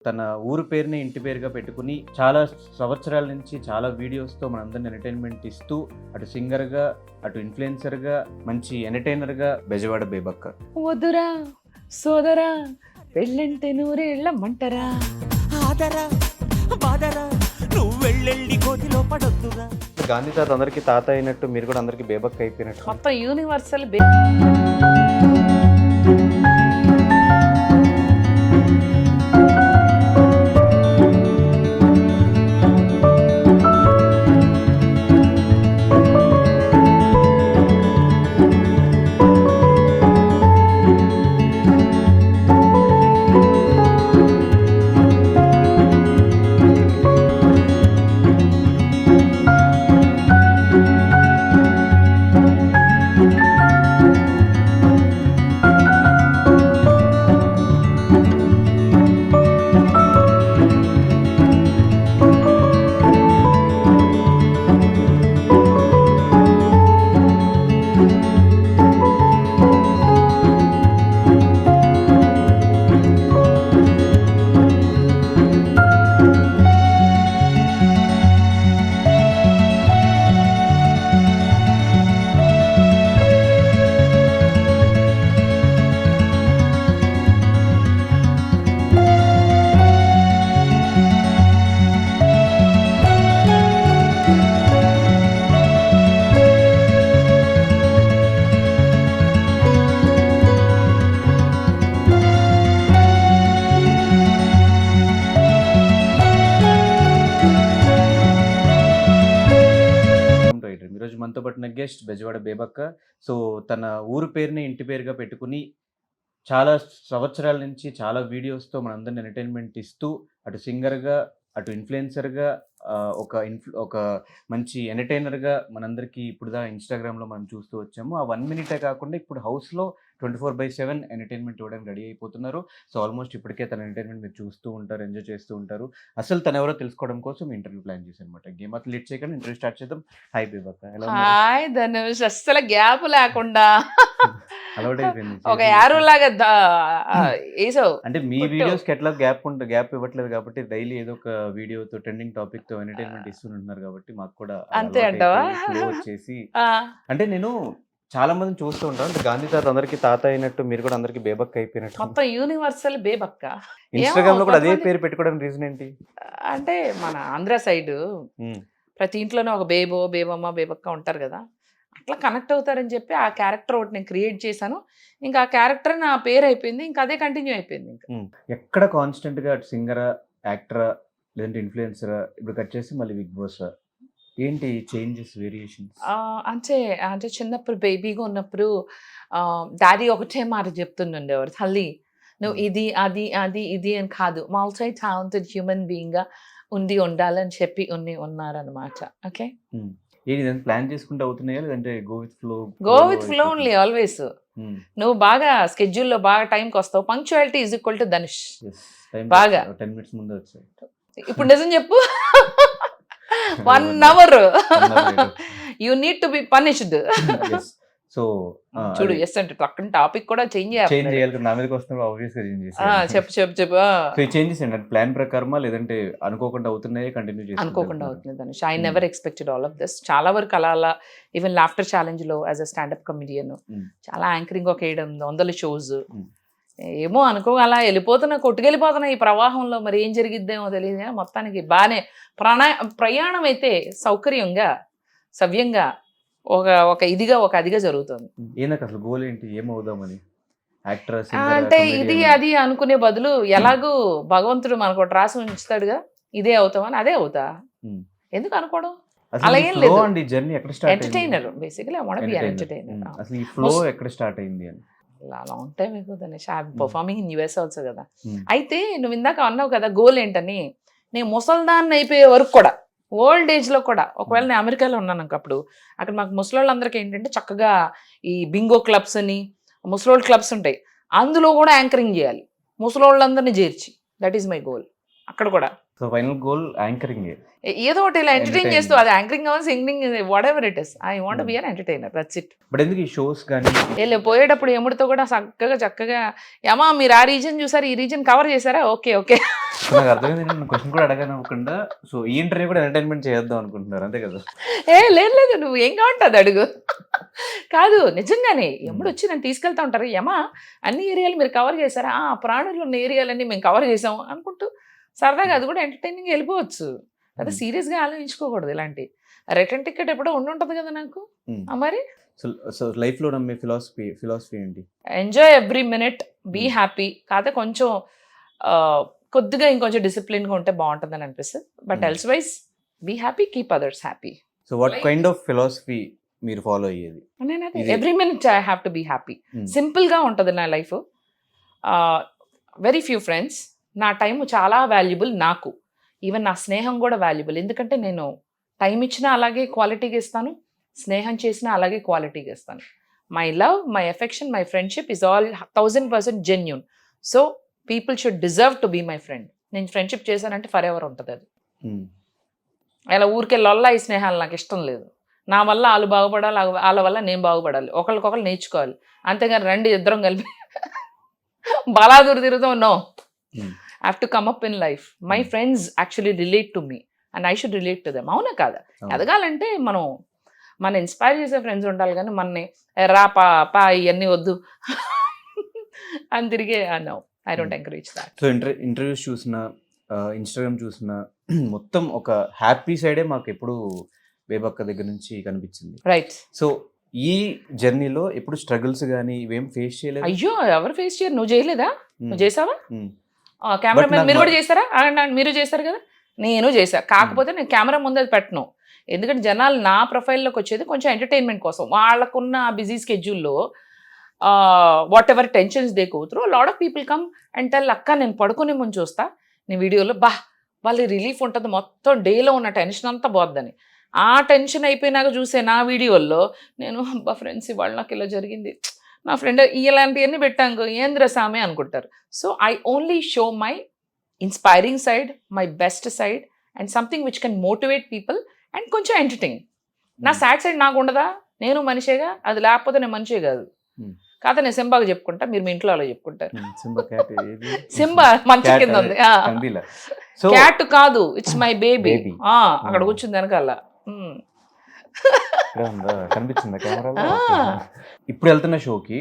తన ఊరు పేరుని ఇంటి పేరుగా పెట్టుకుని చాలా సంవత్సరాల నుంచి చాలా వీడియోస్తో మనందరిని ఎంటర్టైన్మెంట్ ఇస్తూ అటు సింగర్గా అటు ఇన్ఫ్లుయెన్సర్గా మంచి ఎంటర్టైనర్గా బెజవాడ బేబక్క. వద్దురా సోదరా పెళ్ళంటే నూరేళ్ళమ్మంటరా ఆదరా బాదరా నువ్వు వెళ్ళెళ్ళి కోతిలో పడొద్దురా. గాంధీ తాత అందరికీ తాత అయినట్టు మీరు కూడా అందరికీ బేబక్క అయిపోయినట్టు. మొత్తం యూనివర్సల్ ఈరోజు మనతో పట్టిన గెస్ట్ బెజవాడ బేబక్క. సో తన ఊరు పేరుని ఇంటి పేరుగా పెట్టుకుని చాలా సంవత్సరాల నుంచి చాలా వీడియోస్తో మనందరిని ఎంటర్టైన్మెంట్ ఇస్తూ అటు సింగర్గా అటు ఇన్ఫ్లుయెన్సర్గా ఒక మంచి ఎంటర్టైనర్గా మనందరికీ ఇప్పుడుదా ఇన్స్టాగ్రామ్లో మనం చూస్తూ వచ్చాము. ఆ 1 మినిటే కాకుండా ఇప్పుడు హౌస్లో 24/7 ఎంటర్టైన్మెంట్ ఇవ్వడానికి రెడీ అయిపోతున్నారు. సో ఆల్మోస్ట్ ఇప్పటికే తన ఎంటర్టైన్మెంట్ మీరు చూస్తూ ఉంటారు, ఎంజాయ్ చేస్తూ ఉంటారు. అసలు తను ఎవరో తెలుసుకోవడం కోసం ఇంటర్వ్యూ ప్లాన్ చేశాను అనమాట. గేమ్ అతను లేట్ చేయకుండా ఇంటర్వ్యూ స్టార్ట్ చేద్దాం. హాయ్ బేబక్క, ఎలా ఉన్నారు? హాయ్ ధనుష్, అస్సలు గ్యాప్ లేకుండా అలవాటు అయిపోయింది. ఒక యారో లాగా వేసావు. అంటే మీ వీడియోస్కి ఎట్లా గ్యాప్ ఇవ్వట్లేదు కాబట్టి డైలీ ఏదో ఒక వీడియోతో ట్రెండింగ్ టాపిక్ తో ఎంటర్టైన్మెంట్ ఇస్తుంటున్నారు కాబట్టి మాకు కూడా అంతే అంటావా? వచ్చేసి అంటే నేను చాలా మందిని చూస్తూ ఉంటాను. అంటే గాంధీ తాత అందరికీ తాత అయినట్టు మీరు కూడా అందరికీ బేబక్క అయిపోయినట్టు. మొత్తం యూనివర్సల్ బేబక్క. ఇన్స్టాగ్రామ్ లో కూడా అదే పేరు పెట్టుకోవడానికి రీజన్ ఏంటి? అంటే మన ఆంధ్ర సైడ్ ప్రతి ఇంట్లోనే ఒక బేబమ్మ బేబక్క ఉంటారు కదా, అట్లా కనెక్ట్ అవుతారని చెప్పి ఆ క్యారెక్టర్ ఒకటి నేను క్రియేట్ చేశాను. ఇంకా ఆ క్యారెక్టర్ నా పేరు అయిపోయింది, ఇంకా అదే కంటిన్యూ అయిపోయింది. ఇంకా ఎక్కడ కాన్స్టెంట్ గా సింగరా, యాక్టరా, లేదంటే ఇన్ఫ్లుయెన్సరా, ఇప్పుడు కట్ చేసి మళ్ళీ బిగ్ బాస్, ఏంటి చేంజెస్, వేరియేషన్స్? అంటే చిన్నప్పుడు బేబీగా ఉన్నప్పుడు డాడీ ఒకటే మాట చెప్తుండేవారు, తల్లి నువ్వు ఇది అది అది ఇది అని కాదు, మల్టీ టాలెంటెడ్ హ్యూమన్ బీయింగ్ గా ఉండాలని చెప్పి ఉన్నారనమాట. ఓకే, ఏంటి ప్లాన్ చేసుకుంటే అవుతున్నాయా లేదంటే go with flow only always. నువ్వు బాగా స్కెడ్యూల్లో బాగా టైంకి వస్తావు. Punctuality is equal to Dhanush. బాగా 10 minutes ముందే వచ్చాయి. ఇప్పుడు నిజం చెప్పు, 1 hour you need to be punished. So చూడు, ఎస్ అంటే పక్కన టాపిక్ కూడా చేంజ్ చేయాలి. నా మీదకి వస్తున్నప్పుడు ఆబ్వియస్గా చేంజ్ చేయాలి. చెప్పు. సో చేంజెస్ ఏంటంటే ప్లాన్ ప్రకారమా లేదంటే అనుకోకుండా అవుతున్నాయే కంటిన్యూ చేసి? అనుకోకుండా అవుతుంది Dhanush. I never expected all of this. చాలా వరకు అలా ఈవెన్ లాఫ్టర్ ఛాలెంజ్ లో యాజ్ అ స్టాండప్ కమెడియన్ చాలా యాంకరింగ్ ఒక 700 షోస్ ఏమో అనుకో అలా కొట్టుకెళ్ళిపోతున్నా ఈ ప్రవాహంలో. మరి ఏం జరిగిద్దేమో తెలియదు, మొత్తానికి బాగానే ప్రయాణం అయితే సౌకర్యంగా సవ్యంగా ఒక అదిగా జరుగుతుంది. ఏనకు అసలు గోల్ ఏంటి, ఏమవుదామని? అంటే ఇది అది అనుకునే బదులు ఎలాగూ భగవంతుడు మనకు ఒకటి రాసి ఉంచుతాడుగా, ఇదే అవుతామని అదే అవుతా. ఎందుకు అనుకోవడం? అలా ఏం లేదు. Entertainer basically, I want be an entertainer. అసలు ఈ ఫ్లో ఎక్కడ స్టార్ట్ అయింది అని? లాంగ్ టైం ఎక్కువ Dhanush. Performing in US also కదా. అయితే నువ్వు ఇందాక అన్నావు కదా గోల్ ఏంటని. నేను ముసల్దాన్ని అయిపోయే వరకు కూడా, ఓల్డ్ ఏజ్ లో కూడా, ఒకవేళ నేను అమెరికాలో ఉన్నాను అప్పుడు, అక్కడ మాకు ముసలోళ్ళందరికీ ఏంటంటే చక్కగా ఈ బింగో క్లబ్స్ అని ముసలోళ్ళ క్లబ్స్ ఉంటాయి, అందులో కూడా యాంకరింగ్ చేయాలి ముసలోళ్ళందరినీ చేర్చి. That is my goal. అక్కడ కూడా సో ఫైనల్ గోల్ యాంకరింగ్. ఏదో ఒకటి ఇలా ఎంటర్టైన్ Entertain. చేస్తూ, అది యాంకరింగ్ అవ్వాలి, singing, what ever it is, I want be an entertainer, that's it. But ఎందుకు ఈ షోస్ కానీ వెళ్ళి పోయేటప్పుడు ఎముడితో కూడా చక్కగా ఏమా మీరు ఆ రీజన్ చూసారు, ఈ రీజన్ కవర్ చేశారా, ఓకే ఓకే. నాకు అర్థమైంది. నేను క్వశ్చన్ కూడా అడగనవ్వకుండా సో ఈ ఇంటర్వ్యూ కూడా ఎంటర్టైన్మెంట్ చేద్దాం అనుకుంటున్నారు అంతే కదా? లేదు నువ్వు ఏం కావంటుంది అడుగు. కాదు నిజంగానే ఎముడు వచ్చి నన్ను తీసుకెళ్తా ఉంటారు, యమా అన్ని ఏరియాలు మీరు కవర్ చేశారా, ప్రాణులు ఉన్న ఏరియాలన్నీ మేము కవర్ చేసాం అనుకుంటూ సరదాగా అది కూడా ఎంటర్టైనింగ్ వెళ్ళిపోవచ్చు. అదే సీరియస్గా ఆలోచించుకోకూడదు ఇలాంటి. రిటర్న్ టికెట్ ఎప్పుడో ఉండుంటుంది కదా నాకు. మరి సో లైఫ్లో నమ్మే ఫిలాసఫీ ఏంటి? Enjoy every minute, be happy. కాకపోతే కొంచెం కొద్దిగా ఇంకొంచెం డిసిప్లిన్గా ఉంటే బాగుంటుందని అనిపిస్తుంది. But else wise be happy, keep others happy. So what kind of philosophy మీరు ఫాలో అయ్యేది? నేను అదే every minute I have to be happy. సింపుల్గా ఉంటుంది నా లైఫ్. Very few friends. నా టైం చాలా వాల్యుబుల్ నాకు. ఈవెన్ నా స్నేహం కూడా వాల్యుబుల్. ఎందుకంటే నేను టైం ఇచ్చినా అలాగే క్వాలిటీగా ఇస్తాను, స్నేహం చేసినా అలాగే క్వాలిటీగా ఇస్తాను. My love, my affection, my friendship is all 1000% genuine. So people should deserve to be my friend. నేను ఫ్రెండ్షిప్ చేశానంటే ఫర్ ఎవర్ ఉంటుంది అది. అలా ఊరికే లొల్లా ఈ స్నేహాలు నాకు ఇష్టం లేదు. నా వల్ల వాళ్ళు బాగుపడాలి, వాళ్ళ వల్ల నేను బాగుపడాలి, ఒకరికొకరు నేర్చుకోవాలి. అంతేగాని రండి ఇద్దరం కలిపి బలాదూరు తిరుగుతాం. No, I have to come up in life. My friends actually relate to me and I should relate to them. అవునా కాదా? ఎదగాలంటే మన ఇన్స్పైర్ చేసే ఫ్రెండ్స్ ఉండాలి, కానీ మనని రా పా ఇవన్నీ వద్దు అని తిరిగే no, I don't encourage that. So interviews చూసినా, ఇన్స్టాగ్రామ్ చూసినా మొత్తం ఒక హ్యాపీ సైడే మాకు ఎప్పుడు బేబక్క దగ్గర నుంచి కనిపించింది. రైట్. సో ఈ జర్నీలో ఎప్పుడు స్ట్రగుల్స్ కానీ ఇవేం ఫేస్ చేయలేదు? అయ్యో ఎవరు ఫేస్ చేయరు. నువ్వు చేయలేదా? నువ్వు చేసావా? కెమెరామెన్ మీరు కూడా చేస్తారా? మీరు చేస్తారు కదా, నేను చేశా. కాకపోతే నేను కెమెరా ముందు అది పెట్టను. ఎందుకంటే జనాలు నా ప్రొఫైల్లోకి వచ్చేది కొంచెం ఎంటర్టైన్మెంట్ కోసం. వాళ్ళకున్న బిజీ స్కెడ్యూల్లో whatever tensions they go through, lot of people come and tell అక్క నేను పడుకునే ముందు చూస్తా నీ వీడియోలో, వాళ్ళకి రిలీఫ్ ఉంటుంది, మొత్తం డేలో ఉన్న టెన్షన్ అంతా పోద్దని. ఆ టెన్షన్ అయిపోయినాక చూసే నా వీడియోల్లో నేను ఫ్రెండ్స్ ఇవాళ నాకు ఇలా జరిగింది, నా ఫ్రెండ్ ఇలాంటివన్నీ పెట్టాను ఏంద్ర సామే అనుకుంటారు. So I only show my inspiring side, my best side and something which can motivate people and కొంచెం ఎంటర్టైన్. నా సాడ్ సైడ్ నాకు ఉండదా? నేను మనిషేగా, అది లేకపోతే నేను మనిషే కాదు. కాకపోతే నేను సింబాగా చెప్పుకుంటా, మీరు మీ ఇంట్లో అలా చెప్పుకుంటారు. సింబా మంచి కింద ఉంది, క్యాట్ కాదు, ఇట్స్ మై బేబీ. అక్కడ కూర్చుంది వెనకాల. కనిపించింది కెమెరాలో. ఇప్పుడు వెళ్తున్న షోకి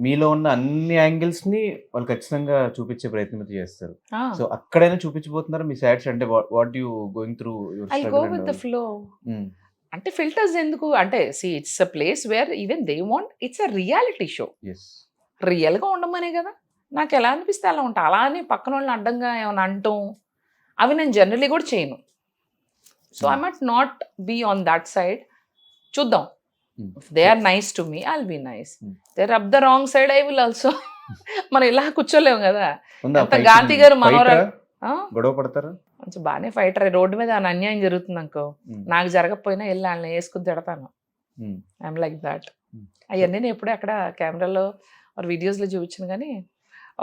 మీలో ఉన్న అన్ని యాంగిల్స్ ని వాళ్ళు ఖచ్చితంగా చూపించే ప్రయత్నం అయితే చేస్తారు. సో అక్కడైనా చూపించబోతున్నారు మీ సాడ్స్? అంటే what you going through your I go with the flow. అంటే ఫిల్టర్స్ ఎందుకు అంటే, see it's a place where even they want, it's a reality show. రియల్గా ఉండమనే కదా. నాకు ఎలా అనిపిస్తే అలా ఉంటా. అలా అని పక్కన వాళ్ళని అడ్డంగా ఏమైనా అంటాం అవి నేను జనరలీ కూడా చేయను. So I might not be on that side. చూద్దాం. If they are nice to me, I'll be nice. They are up the wrong side, I will also. మనం ఇలా కూర్చోలేము కదా. గాంధీ గారు మనోరాలు గొడవ పడతారు, కొంచెం బాగానే ఫైటర్. రోడ్డు మీద అన్యాయం జరుగుతుంది అనుకో, నాకు జరగకపోయినా వెళ్ళి వాళ్ళని వేసుకుని తిడతాను. I'm like that. అవన్నీ నేను ఎప్పుడూ అక్కడ కెమెరాలో వీడియోస్లో చూపించాను. కానీ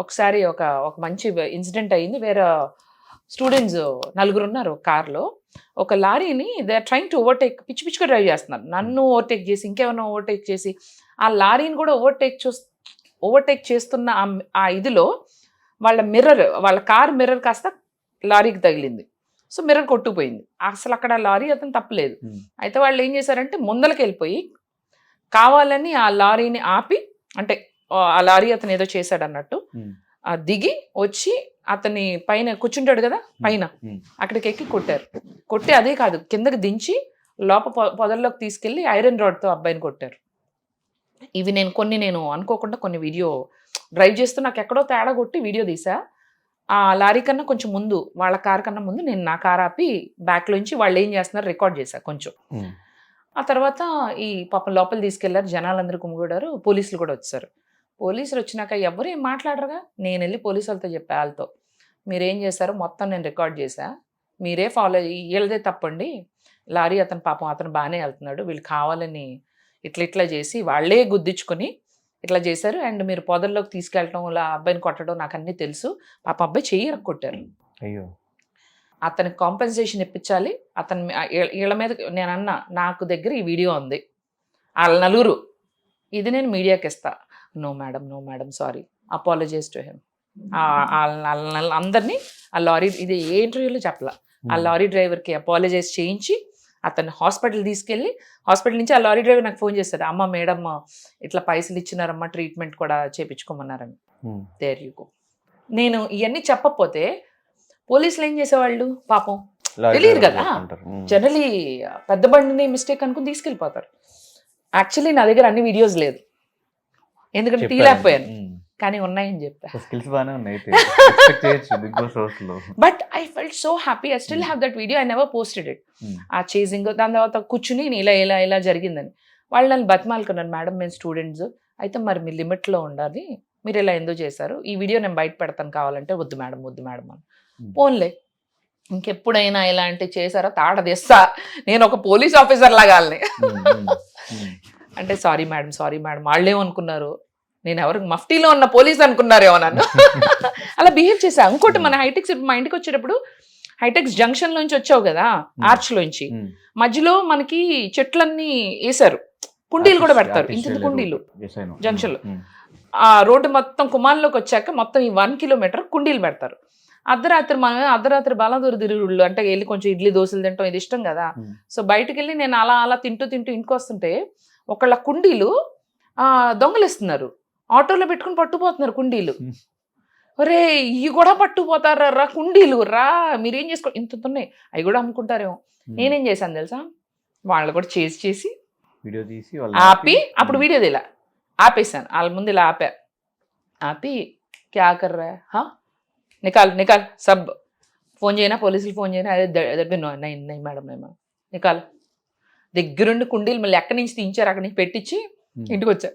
ఒకసారి ఒక మంచి ఇన్సిడెంట్ అయ్యింది. వేరే స్టూడెంట్స్ 4 ఉన్నారు కార్లో. ఒక లారీని they are trying to overtake, పిచ్చిగా డ్రైవ్ చేస్తున్నారు. నన్ను ఓవర్టేక్ చేసి ఇంకేమన్నా ఓవర్టేక్ చేసి ఆ లారీని కూడా ఓవర్టేక్ చేస్తున్న ఆ ఇదిలో వాళ్ళ కార్ మిర్రర్ కాస్త లారీకి తగిలింది. సో మిర్రర్ కొట్టుకుపోయింది. అసలు అక్కడ లారీ అతను తప్పలేదు. అయితే వాళ్ళు ఏం చేశారంటే ముందలకి వెళ్ళిపోయి కావాలని ఆ లారీని ఆపి, అంటే ఆ లారీ అతను ఏదో చేశాడు అన్నట్టు దిగి వచ్చి అతని పైన కూర్చుంటాడు కదా పైన, అక్కడికి ఎక్కి కొట్టారు. కొట్టి అదే కాదు కిందకి దించి పొదల్లోకి తీసుకెళ్ళి ఐరన్ రాడ్తో అబ్బాయిని కొట్టారు. ఇవి నేను అనుకోకుండా కొన్ని వీడియో డ్రైవ్ చేస్తూ నాకు ఎక్కడో తేడా కొట్టి వీడియో తీసా. ఆ లారీ కన్నా కొంచెం ముందు, వాళ్ళ కార్ కన్నా ముందు నేను నా కార్ ఆపి బ్యాక్లోంచి వాళ్ళు ఏం చేస్తున్నారు రికార్డ్ చేశా కొంచెం. ఆ తర్వాత ఈ పాపం లోపల తీసుకెళ్లారు, జనాలందరూ కుమ్ముగూడారు, పోలీసులు కూడా వచ్చారు. పోలీసులు వచ్చినాక ఎవరు ఏం మాట్లాడరుగా. నేను వెళ్ళి పోలీసు వాళ్ళతో చెప్పా, వాళ్ళతో మీరేం చేశారో మొత్తం నేను రికార్డ్ చేశా, మీరే ఫాలో వీళ్ళదే తప్పండి. లారీ అతను పాపం అతను బాగానే వెళ్తున్నాడు, వీళ్ళు కావాలని ఇట్లా చేసి వాళ్ళే గుద్దించుకొని ఇట్లా చేశారు. అండ్ మీరు పొదల్లోకి తీసుకెళ్ళటం, ఇలా అబ్బాయిని కొట్టడం నాకు అన్నీ తెలుసు. పాప అబ్బాయి చెయ్యి కొట్టారు. అయ్యో. అతనికి కాంపెన్సేషన్ ఇప్పించాలి. అతని వీళ్ళ మీద నేను అన్నా, నాకు దగ్గర ఈ వీడియో ఉంది, వాళ్ళ నలుగురు, ఇది నేను మీడియాకి ఇస్తా. No madam sorry, apologize to him. అందరినీ ఆ లారీ, ఇది ఏ ఇంటర్వ్యూలో చెప్పలా, ఆ లారీ డ్రైవర్కి అపాలజైజ్ చేయించి అతన్ని హాస్పిటల్ తీసుకెళ్ళి, హాస్పిటల్ నుంచి ఆ లారీ డ్రైవర్ నాకు ఫోన్ చేస్తాడు, అమ్మ మేడం ఇట్లా పైసలు ఇచ్చినారమ్మా, ట్రీట్మెంట్ కూడా చేయించుకోమన్నారని. There you go. నేను ఇవన్నీ చెప్పకపోతే పోలీసులు ఏం చేసేవాళ్ళు పాపం తెలియదు కదా, జనరలీ పెద్ద బండిని మిస్టేక్ అనుకుని తీసుకెళ్ళిపోతారు. యాక్చువల్లీ నా దగ్గర అన్ని వీడియోస్ లేదు, ఎందుకంటే తీయలేకపోయాను, కానీ ఉన్నాయని చెప్పా. స్కిల్స్ బాగానే ఉన్నాయి ఎక్స్పెక్ట్ చేయొచ్చు బిగ్ బాస్ హౌస్ లో. But I felt so happy, I still have that video, I never posted it. ఆ చేసింగ్, దాని తర్వాత కూర్చుని ఇలా జరిగిందని వాళ్ళు నన్ను బతిమాలుకున్నారు, మేడం మేము స్టూడెంట్స్ అయితే మరి మీ లిమిట్లో ఉండాలి, మీరు ఇలా ఎందుకు చేశారు, ఈ వీడియో నేను బయట పెడతాను కావాలంటే, వద్దు మేడం అని. పోన్లే, ఇంకెప్పుడైనా ఇలాంటి చేశారో తాట తెస్తా, నేను ఒక పోలీస్ ఆఫీసర్ లాగాలని. అంటే సారీ మేడం వాళ్ళేమనుకున్నారు, నేను ఎవరు మఫ్టీలో ఉన్న పోలీస్ అనుకున్నారేమో నన్ను. అలా బిహేవ్ చేశా. ఇంకోటి, మన హైటెక్స్ మా ఇంటికి వచ్చేటప్పుడు హైటెక్స్ జంక్షన్ నుంచి వచ్చావు కదా, ఆర్చ్ లోంచి మధ్యలో మనకి చెట్లన్నీ వేసారు, కుండీలు కూడా పెడతారు, ఇంత కుండీలు జంక్షన్ లో. ఆ రోడ్డు మొత్తం కుమార్లోకి వచ్చాక మొత్తం ఈ 1 కిలోమీటర్ కుండీలు పెడతారు. అర్ధరాత్రి బాలాదూరు తిరుగుళ్ళు అంటే వెళ్ళి కొంచెం ఇడ్లీ దోశలు తింటాం, ఇది ఇష్టం కదా. సో బయటకు వెళ్ళి నేను అలా తింటూ ఇంటికి వస్తుంటే ఒకళ్ళ కుండీలు దొంగలిస్తున్నారు, ఆటోలో పెట్టుకుని పట్టుకుపోతున్నారు కుండీలు. ఒరే ఇవి కూడా పట్టుకుపోతారా రా కుండీలు, రా మీరేం చేసుకో, ఇంత ఉన్నాయి, అవి కూడా అమ్ముకుంటారేమో. నేనేం చేశాను తెలుసా, వాళ్ళు కూడా చేసి వీడియో తీసి ఆపి, అప్పుడు వీడియో ఇలా ఆపేసాను, వాళ్ళ ముందు ఇలా ఆపి క్యా కర్ రా హా, నికాల్ సబ్, ఫోన్ చేయనా పోలీసులు ఫోన్ చేయనా, అదే నై మేడం నికాల్. దగ్గరుండి కుండీలు మళ్ళీ ఎక్కడి నుంచి తీయించారు, అక్కడి నుంచి పెట్టించి ఇంటికి వచ్చా.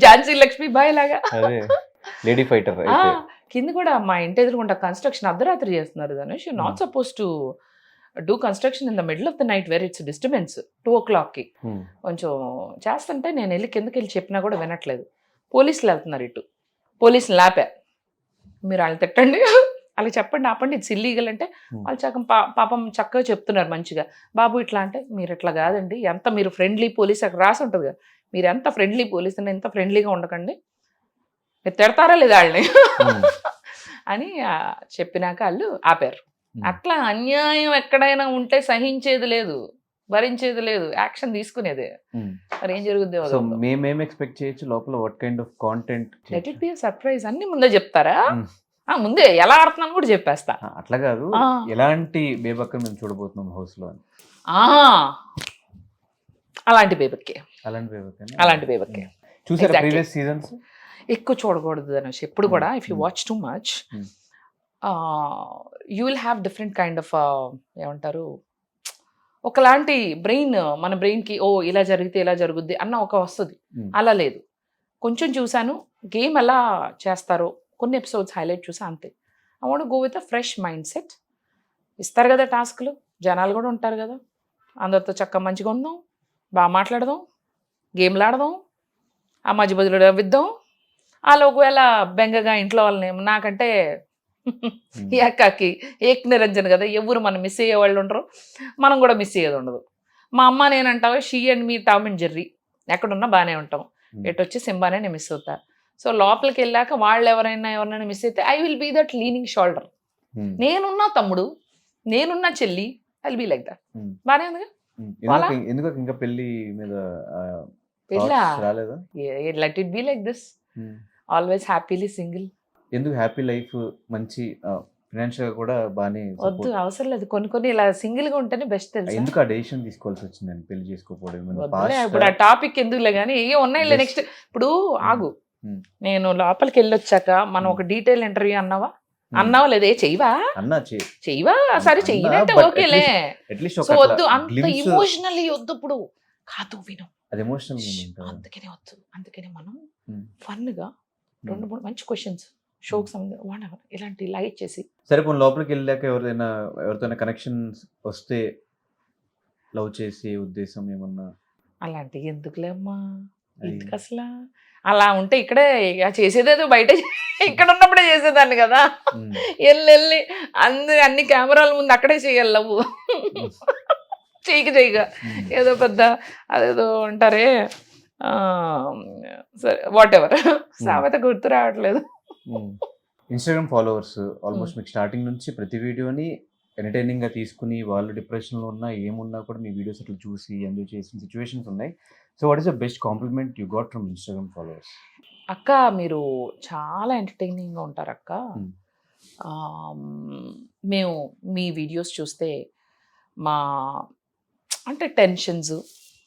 ఝాన్సీ లక్ష్మీబాయి లాగా లేడీ ఫైటర్. కింద కూడా మా ఇంటి ఎదురుకుంటా కన్స్ట్రక్షన్ అర్ధరాత్రి చేస్తున్నారు Dhanush. Not suppose to do construction in the middle of the night where it's disturbance. 2 o'clockకి కొంచెం చేస్తుంటే నేను వెళ్ళి కిందకి వెళ్ళి చెప్పినా కూడా వినట్లేదు. పోలీసులు వెళ్తున్నారు ఇటు, పోలీసులు లాపా, మీరు వాళ్ళు తిట్టండి, వాళ్ళకి చెప్పండి ఆపండి, ఇట్స్ ఇల్లీగల్ అంటే వాళ్ళు పాపం చక్కగా చెప్తున్నారు మంచిగా. బాబు ఇట్లా అంటే, మీరు ఇట్లా కాదండి, ఎంత మీరు ఫ్రెండ్లీ పోలీస్ అక్కడ రాసి ఉంటుంది కదా, మీరు ఎంత ఫ్రెండ్లీ పోలీస్ అంటే ఎంత ఫ్రెండ్లీగా ఉండకండి, మీరు తిడతారా లేదా వాళ్ళని అని చెప్పినాక వాళ్ళు ఆపారు. అట్లా అన్యాయం ఎక్కడైనా ఉంటే సహించేది లేదు, భరించేది లేదు, యాక్షన్ తీసుకునేదే. మరి ఏం జరుగుద్ది, మేమేం ఎక్స్పెక్ట్ చేయొచ్చు లోపల, what kind of content, let it be a surprise. అన్ని ముందే చెప్తారా, ముందే ఎలా ఆడుతున్నాను కూడా చెప్పేస్తా. అట్లా కాదు, ఎలాంటి బేబక్క మేము చూడబోతున్నాం హౌస్ లో అని. అలాంటి బేబక్కే చూసారా ప్రీవియస్ సీజన్స్? ఎక్కువ చూడకూడదు ధనుష్ ఎప్పుడు కూడా. If you watch too much you will have different kind of ఏమంటారు, ఒకలాంటి బ్రెయిన్, మన బ్రెయిన్కి ఓ ఇలా జరిగితే ఇలా జరుగుద్ది అన్న ఒక వస్తుంది. అలా లేదు, కొంచెం చూశాను గేమ్ ఎలా చేస్తారో, కొన్ని ఎపిసోడ్స్ హైలైట్ చూసా అంతే. I want go with a fresh mind set. ఇస్తారు కదా టాస్క్లు, జనాలు కూడా ఉంటారు కదా, అందరితో చక్కగా మంచిగా ఉందాం, బాగా మాట్లాడదాం, గేమ్లు ఆడదాం, ఆ మధ్య బదులు నవ్విద్దాం. వాళ్ళు ఒకవేళ బెంగగా ఇంట్లో వాళ్ళని, నాకంటే ఏకాకి ఏక్ నిరంజన్ కదా, ఎవరు మనం మిస్ అయ్యే వాళ్ళు ఉండరు, మనం కూడా మిస్ అయ్యేది ఉండదు. మా అమ్మ నేనంటావా she and me Tom and Jerry, ఎక్కడున్నా బాగానే ఉంటాం, ఎటు వచ్చి సింబానే నేను మిస్ అవుతా. సో లోపలికి వెళ్ళాక వాళ్ళు ఎవరైనా మిస్ అయితే I will be that leaning shoulder. నేనున్నా తమ్ముడు, నేనున్నా చెల్లి, I will be like that. బాగానే ఉందిగా. ఎందుకు ఇంకా పెళ్లి మీద let it be like this, always happily single. ఎందుకు హ్యాపీ లైఫ్, మంచి ఫైనాన్షియల్ గా కూడా బాగానే వద్దు, అవసరం లేదు. కొన్ని ఇలా సింగిల్ గా ఉంటేనే బెస్ట్ తెలుసు. ఎందుకు ఆ డెసిషన్ తీసుకోవాల్సి వచ్చింది పెళ్లి చేసుకోకపోవడం? ఇప్పుడు ఆ టాపిక్ ఎందుకులే కానీ, ఏ ఉన్నాయి నెక్స్ట్. ఇప్పుడు ఆగు, నేను లోపలికి వెళ్ళొచ్చాక మనం ఒక డీటెయిల్ ఇంటర్వ్యూ అన్నావా లేదా, చెయ్యవా సరే చెయ్యనంటే ఓకేలే. సో వద్దు అంత ఇమోషనల్లీ వద్దు ఇప్పుడు, కాదు విను, అందుకనే మనం ఫన్ గా 2-3 మంచి క్వశ్చన్స్ షోకి సంబంధించి ఇలాంటి లైట్ చేసి. సరే పోనీ లోపలికి వెళ్ళాక ఎవరితోనే కనెక్షన్స్ వస్తే లవ్ చేసే ఉద్దేశం ఏమన్నా? అలాంటి ఎందుకులే అమ్మా, ఎందుకు అసలు అలా ఉంటే ఇక్కడే ఇక చేసేదేదో బయట ఇక్కడ ఉన్నప్పుడే చేసేదాన్ని కదా. వెళ్ళి అన్ని కెమెరాల ముందు అక్కడే చేయాలి లవ్వు. చేయగా ఏదో పెద్ద అదేదో అంటారే, సరే వాట్ ఎవర్, సామెత గుర్తు రావట్లేదు. ఇన్స్టాగ్రామ్ ఫాలోవర్స్ ఆల్మోస్ట్ మీకు స్టార్టింగ్ నుంచి ప్రతి వీడియోని ఎంటర్టైనింగ్గా తీసుకుని వాళ్ళు డిప్రెషన్లో ఉన్నా ఏమున్నా కూడా మీ వీడియోస్ అట్లా చూసి ఎంజాయ్ చేసిన సిచ్యువేషన్స్ ఉన్నాయి. So what is the best compliment you got from Instagram followers? అక్క మీరు చాలా ఎంటర్టైనింగ్గా ఉంటారు అక్క. మేము మీ వీడియోస్ చూస్తే మా అంటే టెన్షన్స్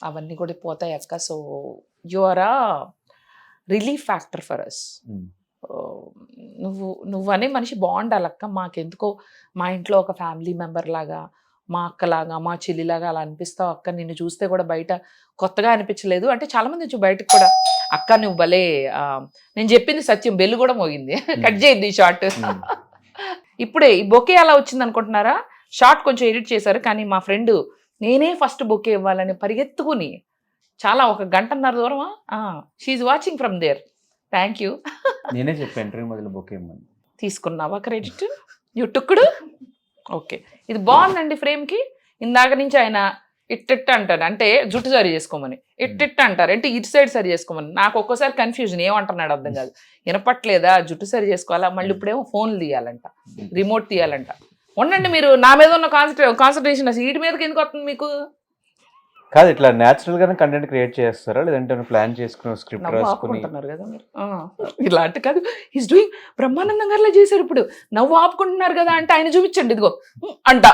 అవన్నీ కూడా పోతాయి అక్క. సో యు ఆర్ ఆ రిలీఫ్ ఫ్యాక్టర్ ఫర్ అస్. నువ్వు అనే మనిషి బాగుండాలక్క. మాకెందుకో మా ఇంట్లో ఒక ఫ్యామిలీ మెంబర్ లాగా, మా అక్కలాగా, మా చెల్లిలాగా అలా అనిపిస్తావు అక్క. నిన్ను చూస్తే కూడా బయట కొత్తగా అనిపించలేదు. అంటే చాలామంది వచ్చి బయటకు కూడా అక్క నువ్వు భలే, నేను చెప్పింది సత్యం, బెల్లు కూడా మోగింది, కట్ చేయద్దు ఈ షార్ట్. ఇప్పుడే ఈ బొకే అలా వచ్చింది అనుకుంటున్నారా? షార్ట్ కొంచెం ఎడిట్ చేశారు, కానీ మా ఫ్రెండ్ నేనే ఫస్ట్ బొకే ఇవ్వాలని పరిగెత్తుకుని చాలా ఒక గంటన్నర దూరమా, she's watching from there. Thank you. నేనే చెప్పాను ఇంటర్వ్యూ మొదలు బొకే ఇవ్వమని. తీసుకున్నావా క్రెడిట్? యుట్టుకుడు ఓకే. ఇది బాగుందండి ఫ్రేమ్కి. ఇందాక నుంచి ఆయన ఇట్టిట్ట అంటారు, అంటే జుట్టు సరి చేసుకోమని. ఇట్టిట్ట అంటారు అంటే ఇటు సైడ్ సరి చేసుకోమని. నాకు ఒక్కోసారి కన్ఫ్యూజన్, ఏమంటున్నాడు అర్థం కాదు. వినపట్లేదా? జుట్టు సరి చేసుకోవాలా, మళ్ళీ ఇప్పుడేమో ఫోన్లు తీయాలంట, రిమోట్ తీయాలంట. ఉండండి, మీరు నా మీద ఉన్న కాన్సన్ట్రేషన్ అసలు వీటి మీదకి ఎందుకు వస్తుంది మీకు? కాదు, ఇట్లా న్యాచురల్ గానే కంటెంట్ క్రియేట్ చేస్తారా, లేదంటే ప్లాన్ చేసుకుని స్క్రిప్ట్ రాసుకుని? కదా మీరు ఇలాంటి కాదు, ఈజ్ డూయింగ్ బ్రహ్మానందం గారిలా చేశారు. ఇప్పుడు నవ్వు ఆపుకుంటున్నారు కదా అంటే ఆయన చూపించండి ఇదిగో అంట.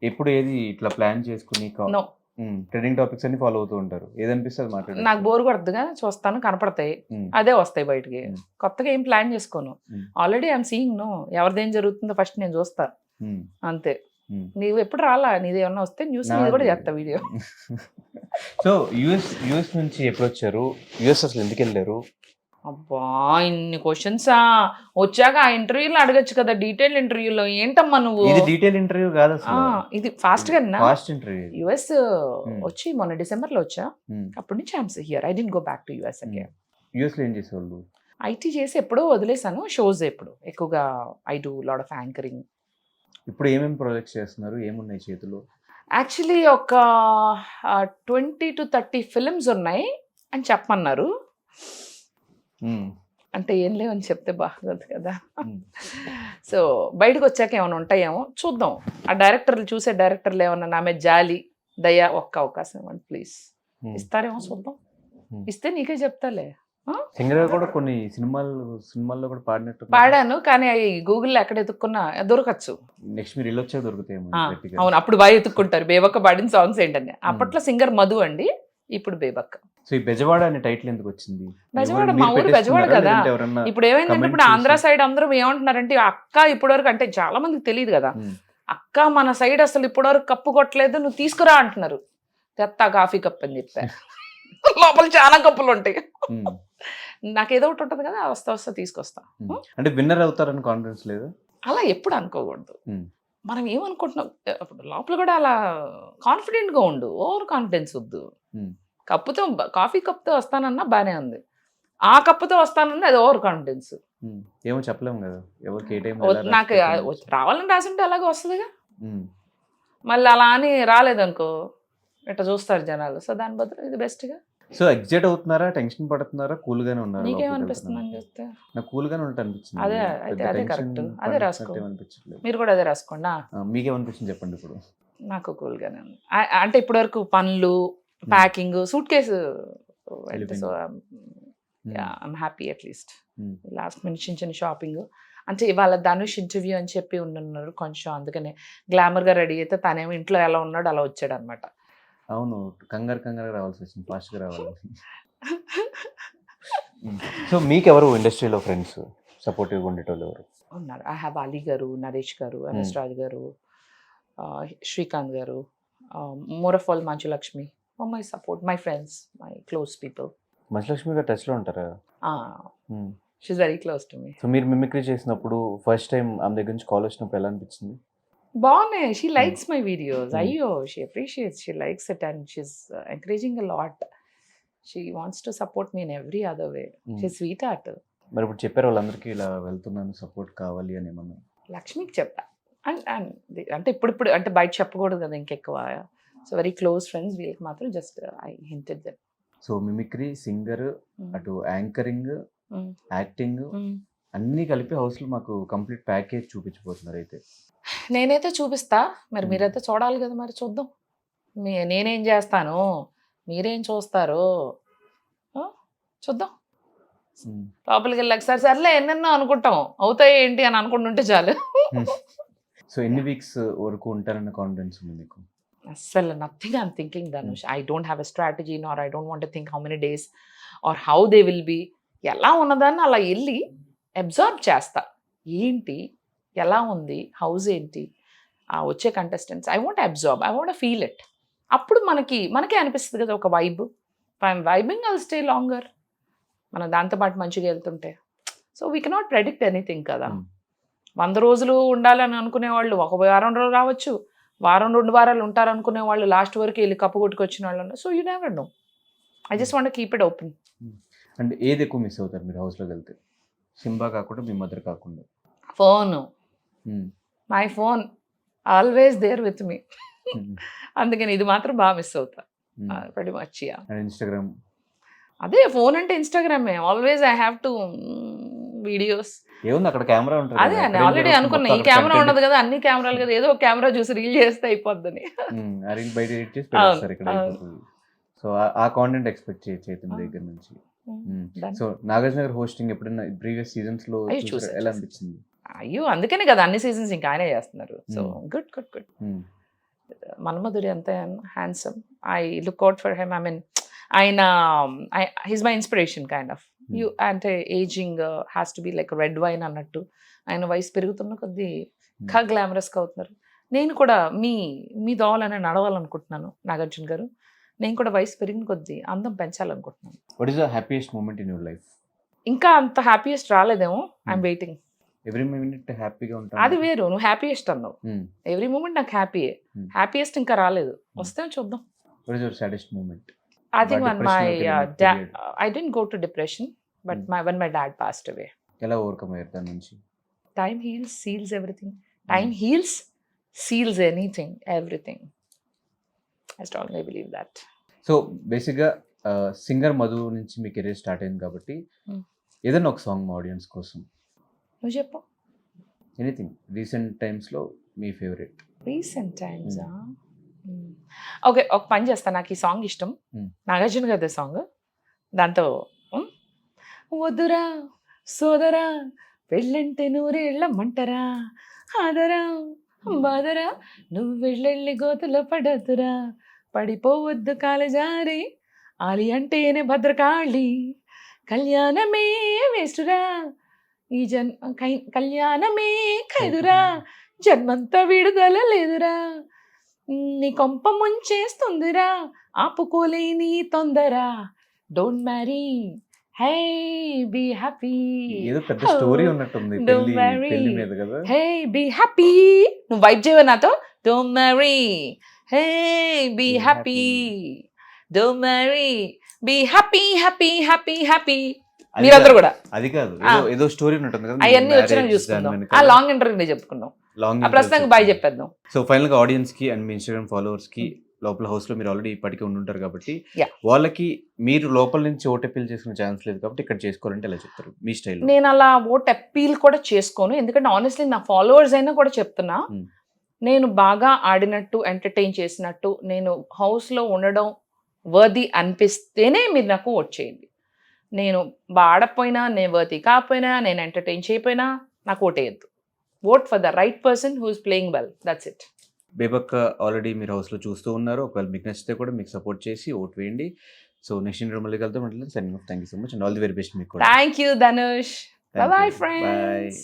ఇప్పుడు ఏది ఇట్లా ప్లాన్ చేసుకుని ట్రెండింగ్ టాపిక్స్ అన్ని ఫాలో అవుతూ ఉంటారు, ఏదనిపిస్తుంది మాట్లాడారు? నాకు బోర్ కొడుతుందిగా, చూస్తాను, కనపడతాయి, అదే వస్తాయి బయటికి. కొత్తగా ఏం ప్లాన్ చేసుకోను. ఆల్రెడీ ఐఎమ్ సీయింగ్ నో, ఎవరిదేం జరుగుతుందో ఫస్ట్ నేను చూస్తా, అంతే. నీవు ఎప్పుడు రాలా, నీది ఏమన్నా వస్తే న్యూస్ మీద కూడా చేస్తా వీడియో. సో యుఎస్ నుంచి ఎప్పుడు వచ్చారు? యుఎస్ అసలు ఎందుకు వెళ్ళారు? అబ్బా ఇన్ని క్వశ్చన్సా, వచ్చాక ఆ ఇంటర్వ్యూలో అడగచ్చు కదా, డీటెయిల్ ఇంటర్వ్యూలో. ఏంటమ్మా నువ్వు? ఇది డీటెయిల్ ఇంటర్వ్యూ కాదు అసలు, ఇది ఫాస్ట్ గా ఫాస్ట్ ఇంటర్వ్యూ. యుఎస్ వచ్చి మొన్న డిసెంబర్ లో వచ్చా, అప్పటి నుంచి I'm here. I didn't go back to US again. US లో ఏం చేసేవాళ్ళు? ఐటీ చేసి ఎప్పుడో వదిలేసాను, షోస్ ఎప్పుడు ఎక్కువగా I do lot of anchoring. ఇప్పుడు ఏమేమి ప్రాజెక్ట్స్ చేస్తున్నారు, ఏమున్నాయి చేతిలో? యాక్చువల్లీ ఒక 20 to 30 ఫిల్మ్స్ ఉన్నాయి అని చెప్పమన్నారు. అంటే ఏం లేవని చెప్తే బాగోదు కదా. సో బయటకు వచ్చాక ఏమైనా ఉంటాయేమో చూద్దాం. ఆ డైరెక్టర్లు చూసే డైరెక్టర్లు ఏమన్నా నా మీద జాలి దయ ఒక్క అవకాశం ఇవ్వండి ప్లీజ్, ఇస్తారేమో చూద్దాం. ఇస్తే నీకే చెప్తాలే. సింగర్ కూడా కొన్ని సినిమాల్లో కూడా పాడాను, కానీ అవి గూగుల్లో ఎక్కడ ఎత్తుక్కున్నా దొరకచ్చు. నెక్స్ట్ మీరు ఇల్లు వచ్చే దొరుకుతాయేమో. అవును, అప్పుడు బాగా ఎత్తుక్కుంటారు బేబక్క పాడిన సాంగ్స్ ఏంటని. అప్పట్లో సింగర్ మధు అండి, ఇప్పుడు బేబక్క. సో ఈ బెజవాడ అనే టైటిల్ ఎందుకు వచ్చింది? బెజవాడ మా ఊరు బెజవాడ కదా. ఇప్పుడు ఏమైందంటే ఇప్పుడు ఆంధ్ర సైడ్ అందరూ ఏమంటున్నారంటే అక్క ఇప్పటివరకు, అంటే చాలా మందికి తెలియదు కదా, అక్క మన సైడ్ అసలు ఇప్పటివరకు కప్పు కొట్టలేదు, నువ్వు తీసుకురా అంటున్నారు. తెత్తా కాఫీ కప్ అని చెప్పా, లోపల చాలా కప్పులు ఉంటాయి. నాకు ఏదో ఒకటి ఉంటుంది కదా, వస్తా తీసుకొస్తా. అంటే విన్నర్ అవుతారని కాన్ఫిడెన్స్ లేదు? అలా ఎప్పుడు అనుకోకూడదు. మనం ఏమనుకుంటున్నాం లోపల కూడా అలా కాన్ఫిడెంట్ గా ఉండు, ఓవర్ కాన్ఫిడెన్స్ వద్దు. కప్పుతో కాఫీ కప్తో వస్తానన్నా బానే ఉంది, ఆ కప్పుతో వస్తానన్నా అది ఓవర్ కాన్ఫిడెన్స్. ఏమో చెప్పలేము కదా ఎవరికి ఏ టైం. నాకు రావాలని రాసింటే అలాగే వస్తుందిగా, మళ్ళీ అలా అని రాలేదనుకో ఇట్లా చూస్తారు జనాలు. సో దాని బదులు ఇది బెస్ట్గా. సో ఎగ్జైట్ అవుతున్నారా, టెన్షన్ పడుతున్నారా, కూల్ గానే ఉన్నారా? నీకేమనిపిస్తుంది అని చూస్తే? నాకు కూల్ గానే ఉన్నట్టు అనిపించింది. అదే అయితే అదే కరెక్ట్, అదే రాసుకో. మీరు కూడా అదే రాసుకోండి. మీకేమనిపిస్తుంది చెప్పండి. ఇప్పుడు నాకు కూల్ గానే ఉంది. అంటే ఇప్పటి వరకు పనులు, packing, suit case, so I'm happy at least. Last minute చిన్న షాపింగ్. అంటే ఇవాళ ధనుష్ ఇంటర్వ్యూ అని చెప్పి ఉన్నారు కొంచెం, అందుకనే గ్లామర్గా రెడీ అయితే తనేమో ఇంట్లో ఎలా ఉన్నాడో అలా వచ్చాడు అనమాట. అవును, కంగారు రావాల్సి వచ్చింది, ఫాస్ట్గా రావాలి. సో మీకు ఎవరు ఇండస్ట్రీలో ఫ్రెండ్స్ సపోర్టివ్గా ఉండేటోళ్ళు ఎవరు ఉన్నారు? ఐ హ్యావ్ అలీ గారు, నరేష్ గారు, MS Raj garu, Srikanth garu, more of all Manchu Lakshmi. My support, my friends, my close people. Manchu Lakshmi garu టచ్లో ఉంటారా? She's very close to me. So మీరు మిమిక్రీ చేసినప్పుడు ఫస్ట్ టైం ఆమె దగ్గర నుంచి కాల్ వచ్చినప్పుడు ఎలా అనిపించింది? బాగున్నాయి. She likes my videos. అయ్యో she appreciates, she likes it and she's encouraging a lot. She wants to support me in every other way. She sweet heart. మరి ఇప్పుడు చెప్పారు వాళ్ళందరికీ ఇలా వెళ్తున్నాను సపోర్ట్ కావాలి అని ఏమన్నా? లక్ష్మికి చెప్పా. అంటే ఇప్పుడు అంటే బయట చెప్పకూడదు కదా ఇంకెక్కువ. సో వెరీ క్లోజ్ ఫ్రెండ్స్, వీళ్ళకి మాత్రం just I hinted them. So mimicry, singer, అటు యాంకరింగ్, యాక్టింగ్ అన్నీ కలిపి హౌస్లో మాకు కంప్లీట్ ప్యాకేజ్ చూపించబోతున్నారు అయితే. నేనైతే చూపిస్తా, మరి మీరైతే చూడాలి కదా, మరి చూద్దాం. నేనేం చేస్తాను, మీరేం చూస్తారు, చూద్దాం. లోపలికి వెళ్ళాక సర్లే ఎన్నెన్నో అనుకుంటాం, అవుతాయి ఏంటి అని అనుకుంటుంటే చాలు. సో ఎన్ని వీక్స్ వరకు ఉంటారన్న కాన్ఫిడెన్స్ ఉంది మీకు? అస్సలు nothing I'm thinking Dhanush. I don't have a strategy nor I don't want to think how many days or how they will be. ఎలా ఉన్నదాన్ని అలా వెళ్ళి అబ్జర్వ్ చేస్తా. ఏంటి, ఎలా ఉంది, హౌస్ ఏంటి, వచ్చే contestants, I want observe, I want feel it. అప్పుడు మనకే అనిపిస్తుంది కదా ఒక vibe. I'm vibing, I'll stay longer. మనం దాంతోపాటు మంచిగా వెళ్తుంటే. So we cannot predict anything కదా. 100 రోజులు ఉండాలని అనుకునే వాళ్ళు 1 వారం రోజులు రావచ్చు, 1-2 వారాలు ఉంటారనుకునే వాళ్ళు లాస్ట్ వరకు వెళ్ళి కప్పు కొట్టుకొచ్చిన వాళ్ళు. So you never know. I just want keep it open. And ఏది ఎక్కువ మిస్ అవుతారు మీరు హౌస్లోకి వెళ్తే? సింబా కాకుండా, మీ మదర్ కాకుండా? Phone. My phone always there with me. అందుకని ఇది మాత్రం బాగా మిస్ అవుతా. pretty much, yeah. And Instagram? అదే ఫోన్ అంటే ఇన్స్టాగ్రామే. Always I have to videos. ఏముంది అక్కడ కెమెరా ఉంటుంది. అదే అని ఆల్రెడీ అనుకున్నా, ఈ కెమెరా ఉండదు కదా, అన్ని కెమెరాలు కదా, ఏదో ఒక కెమెరా చూసి రీల్ చేస్తే అయిపోద్దని. ఆ రీల్ బయట ఎడిట్ చేసి పెట్టేస్తారు ఇక్కడ. సో ఆ కాంటెంట్ ఎక్స్పెక్ట్ చేయొచ్చు మీ దగ్గర నుంచి. సో నాగార్జున గారు హోస్టింగ్ ఎప్పుడైనా ప్రీవియస్ సీజన్స్ లో ఎలా అనిపించింది? అయ్యో, అందుకనే కదా అన్ని సీజన్స్ ఇంకా ఆయనే చేస్తున్నారు. So good good good. మన్మధుడి అంత handsome. I look out for him. I mean ఆయన he's my inspiration kind of. You అంటే ageing has to be like red wine అన్నట్టు. ఆయన వయసు పెరుగుతున్న కొద్దీ ఇంకా గ్లామరస్గా అవుతున్నారు. నేను కూడా మీ దోవలనే నడవాలనుకుంటున్నాను నాగార్జున గారు. నేను కూడా వయసు పెరిగిన కొద్దీ అందం పెంచాలనుకుంటున్నాను. What is the happiest moment in your life? ఇంకా అంత హ్యాపీయెస్ట్ రాలేదేమో. I'm waiting. ఎవ్రీ మినిట్ హ్యాపీగా ఉంటాను. అది వేరు, నువ్వు హ్యాపీయెస్ట్ అన్నావు. ఎవ్రీ మూమెంట్ నాకు హ్యాపీయే. హ్యాపీయెస్ట్ ఇంకా రాలేదు, వస్తే చూద్దాం. What is your saddest moment? I think when my dad, I didn't go to depression, but when my dad passed away. ఎలా ఓవర్కమ్ అయ్యారు దాని నుంచి? Time heals, seals everything. Time heals, seals anything, everything. I strongly believe that. So బేసిక్గా singer Madhu నుంచి మీ career start అయింది కాబట్టి ఏదైనా ఒక సాంగ్ మా ఆడియన్స్ కోసం. నువ్వు చెప్పు. ఎనీథింగ్ రీసెంట్ టైమ్స్లో మీ ఫేవరెట్? రీసెంట్ టైమ్స్ ఓకే, ఒక పని చేస్తా. నాకు ఈ సాంగ్ ఇష్టం, నాగార్జున గారి సాంగ్. దాంతో వద్దురా సోదరా పెళ్ళంటే నూరేళ్ళమంటరా, ఆదరా బాదరా నువ్వు వెళ్ళెళ్ళి గోతులో పడద్దురా, పడిపోవద్దు కాలజారి ఆలి అంటేనే భద్రకాళి, కళ్యాణమే వేస్తురా ఈ కళ్యాణమే ఖైదురా, జన్మంతా విడుదల లేదురా, నీ కొంప ముంచేస్తుందిరా ఆపుకోలేని తొందర, don't marry hey be happy. ఏదో పెద్ద స్టోరీ ఉన్నట్టుంది పెళ్లి మీద కదా. హే బీ హ్యాపీ, నువ్వు వైబ్ చేయవా నాతో? Don't marry hey be happy, don't marry be happy happy happy happy. మీరందరూ కూడా అది కాదు, ఏదో స్టోరీ ఉంటుంది కదా, అవన్నీ వచ్చినా చూసుకుందాం. ఆ లాంగ్ ఇంటర్వ్యూ చెప్పుకుందాం. ప్రస్తుతానికి బాయ్ చెప్పేద్దాం. సో ఫైనల్ గా ఆడియన్స్ కి అండ్ మీ ఇన్స్టాగ్రామ్ ఫాలోవర్స్ కి లోపల హౌస్ లో మీరు ఆల్రెడీ ఇప్పటికే ఉండుంటారు కాబట్టి వాళ్ళకి మీరు లోపల నుంచి ఓట్ అపీల్ చేసుకునే ఛాన్స్ లేదు కాబట్టి ఇక్కడ చేసుకోవాలంటే ఎలా చెప్తారు మీ స్టైల్? నేను అలా ఓట్ అపీల్ కూడా చేసుకోను, ఎందుకంటే ఆనెస్ట్లీ నా ఫాలోవర్స్ అయినా కూడా చెప్తున్నా, నేను బాగా ఆడినట్టు ఎంటర్టైన్ చేసినట్టు నేను హౌస్ లో ఉండడం వర్ది అనిపిస్తేనే మీరు నాకు ఓట్ చేయండి. నేను బాగా ఆడకపోయినా, నేను వర్ది కాకపోయినా, నేను ఎంటర్టైన్ చేయకపోయినా నాకు ఓటేయద్దు. Vote for the right person who is playing well, that's it. Bebakka already మీరు హౌస్లో చూస్తూ ఉన్నారు. ఒకవేళ మీకు నచ్చితే కూడా మీకు సపోర్ట్ చేసి ఓట్ వేయండి. సో నెక్స్ట్ ఇంటర్వ్యూ మళ్ళీ కలుద్దాం. Signing off. Thank you so much and all the very best మీకు కూడా. Thank you Dhanush. By bye friends.